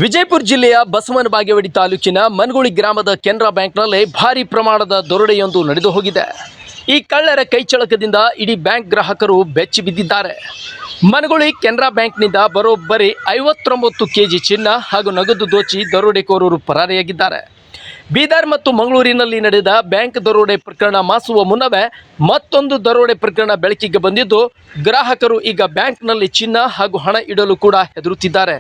ವಿಜಯಪುರ ಜಿಲ್ಲೆಯ ಬಸವನ ಬಾಗೇವಾಡಿ ತಾಲೂಕಿನ ಮನಗುಳಿ ಗ್ರಾಮದ ಕೆನರಾ ಬ್ಯಾಂಕ್ನಲ್ಲಿ ಭಾರಿ ಪ್ರಮಾಣದ ದರೋಡೆಯೊಂದು ನಡೆದು ಹೋಗಿದೆ. ಈ ಕಳ್ಳರ ಕೈಚಳಕದಿಂದ ಇಡೀ ಬ್ಯಾಂಕ್ ಗ್ರಾಹಕರು ಬೆಚ್ಚಿ ಬಿದ್ದಿದ್ದಾರೆ. ಮನಗುಳಿ ಕೆನರಾ ಬ್ಯಾಂಕ್ನಿಂದ ಬರೋಬ್ಬರಿ 59 ಕೆಜಿ ಚಿನ್ನ ಹಾಗೂ ನಗದು ದೋಚಿ ದರೋಡೆಕೋರರು ಪರಾರಿಯಾಗಿದ್ದಾರೆ. ಬೀದರ್ ಮತ್ತು ಮಂಗಳೂರಿನಲ್ಲಿ ನಡೆದ ಬ್ಯಾಂಕ್ ದರೋಡೆ ಪ್ರಕರಣ ಮಾಸುವ ಮುನ್ನವೇ ಮತ್ತೊಂದು ದರೋಡೆ ಪ್ರಕರಣ ಬೆಳಕಿಗೆ ಬಂದಿದ್ದು, ಗ್ರಾಹಕರು ಈಗ ಬ್ಯಾಂಕ್ನಲ್ಲಿ ಚಿನ್ನ ಹಾಗೂ ಹಣ ಇಡಲು ಕೂಡ ಹೆದರುತ್ತಿದ್ದಾರೆ.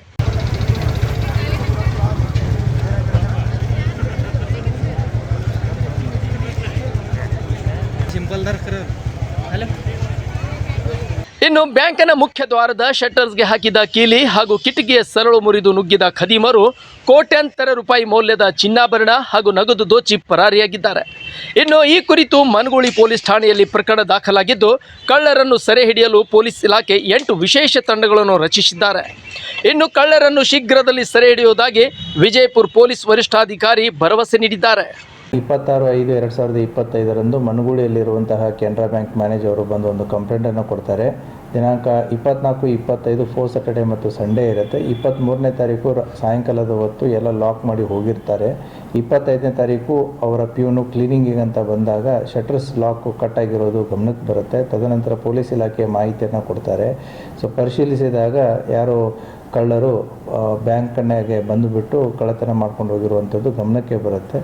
ಇನ್ನು ಬ್ಯಾಂಕಿನ ಮುಖ್ಯ ದ್ವಾರದ ಶಟರ್ಸ್ಗೆ ಹಾಕಿದ ಕೀಲಿ ಹಾಗೂ ಕಿಟಕಿಯ ಸರಳು ಮುರಿದು ನುಗ್ಗಿದ ಖದೀಮರು ಕೋಟ್ಯಾಂತರ ರೂಪಾಯಿ ಮೌಲ್ಯದ ಚಿನ್ನಾಭರಣ ಹಾಗೂ ನಗದು ದೋಚಿ ಪರಾರಿಯಾಗಿದ್ದಾರೆ. ಇನ್ನು ಈ ಕುರಿತು ಮನಗುಳಿ ಪೊಲೀಸ್ ಠಾಣೆಯಲ್ಲಿ ಪ್ರಕರಣ ದಾಖಲಾಗಿದ್ದು, ಕಳ್ಳರನ್ನು ಸೆರೆ ಹಿಡಿಯಲು ಪೊಲೀಸ್ ಇಲಾಖೆ 8 ವಿಶೇಷ ತಂಡಗಳನ್ನು ರಚಿಸಿದ್ದಾರೆ. ಇನ್ನು ಕಳ್ಳರನ್ನು ಶೀಘ್ರದಲ್ಲಿ ಸೆರೆ ಹಿಡಿಯುವುದಾಗಿ ವಿಜಯಪುರ ಪೊಲೀಸ್ ವರಿಷ್ಠಾಧಿಕಾರಿ ಭರವಸೆ ನೀಡಿದ್ದಾರೆ. 26/5/2025 ಮನಗುಳಿಯಲ್ಲಿರುವಂತಹ ಕೆನರಾ ಬ್ಯಾಂಕ್ ಮ್ಯಾನೇಜರ್ ಅವರು ಬಂದು ಒಂದು ಕಂಪ್ಲೇಂಟನ್ನು ಕೊಡ್ತಾರೆ. ದಿನಾಂಕ 24-25 4 ಸ್ಯಾಟರ್ಡೆ ಮತ್ತು ಸಂಡೇ ಇರುತ್ತೆ. 23ನೇ ತಾರೀಕು ಸಾಯಂಕಾಲದ ಹೊತ್ತು ಎಲ್ಲ ಲಾಕ್ ಮಾಡಿ ಹೋಗಿರ್ತಾರೆ. 25ನೇ ತಾರೀಕು ಅವರ ಪ್ಯೂನು ಕ್ಲೀನಿಂಗಿಗೆ ಅಂತ ಬಂದಾಗ ಶಟರ್ಸ್ ಲಾಕ್ ಕಟ್ ಆಗಿರೋದು ಗಮನಕ್ಕೆ ಬರುತ್ತೆ. ತದನಂತರ ಪೊಲೀಸ್ ಇಲಾಖೆ ಮಾಹಿತಿಯನ್ನು ಕೊಡ್ತಾರೆ. ಸೊ ಪರಿಶೀಲಿಸಿದಾಗ ಯಾರೋ ಕಳ್ಳರು ಬ್ಯಾಂಕ್ನಾಗೆ ಬಂದುಬಿಟ್ಟು ಕಳ್ಳತನ ಮಾಡ್ಕೊಂಡು ಹೋಗಿರುವಂಥದ್ದು ಗಮನಕ್ಕೆ ಬರುತ್ತೆ.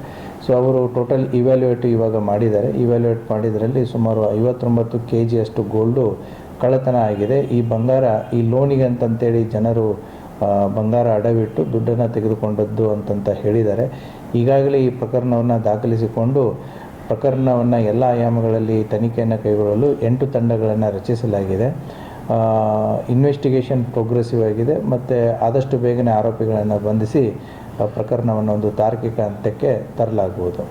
ಸೊ ಅವರು ಟೋಟಲ್ ಇವ್ಯಾಲ್ಯೂಯೇಟ್ ಇವಾಗ ಮಾಡಿದ್ದಾರೆ. ಇವ್ಯಾಲ್ಯೂಯೇಟ್ ಮಾಡಿದ್ರಲ್ಲಿ ಸುಮಾರು 59 kg ಅಷ್ಟು ಗೋಲ್ಡು ಕಳ್ಳತನ ಆಗಿದೆ. ಈ ಬಂಗಾರ ಈ ಲೋನಿಗೆ ಅಂತಂತೇಳಿ ಜನರು ಬಂಗಾರ ಅಡವಿಟ್ಟು ದುಡ್ಡನ್ನು ತೆಗೆದುಕೊಂಡದ್ದು ಅಂತಂತ ಹೇಳಿದ್ದಾರೆ. ಈಗಾಗಲೇ ಈ ಪ್ರಕರಣವನ್ನು ದಾಖಲಿಸಿಕೊಂಡು ಪ್ರಕರಣವನ್ನು ಎಲ್ಲ ಆಯಾಮಗಳಲ್ಲಿ ತನಿಖೆಯನ್ನು ಕೈಗೊಳ್ಳಲು 8 ತಂಡಗಳನ್ನು ರಚಿಸಲಾಗಿದೆ. ಇನ್ವೆಸ್ಟಿಗೇಷನ್ ಪ್ರೋಗ್ರೆಸಿವ್ ಆಗಿದೆ ಮತ್ತು ಆದಷ್ಟು ಬೇಗನೆ ಆರೋಪಿಗಳನ್ನು ಬಂಧಿಸಿ ಪ್ರಕರಣವನ್ನು ಒಂದು ತಾರ್ಕಿಕ ಅಂತ್ಯಕ್ಕೆ ತರಲಾಗುವುದು.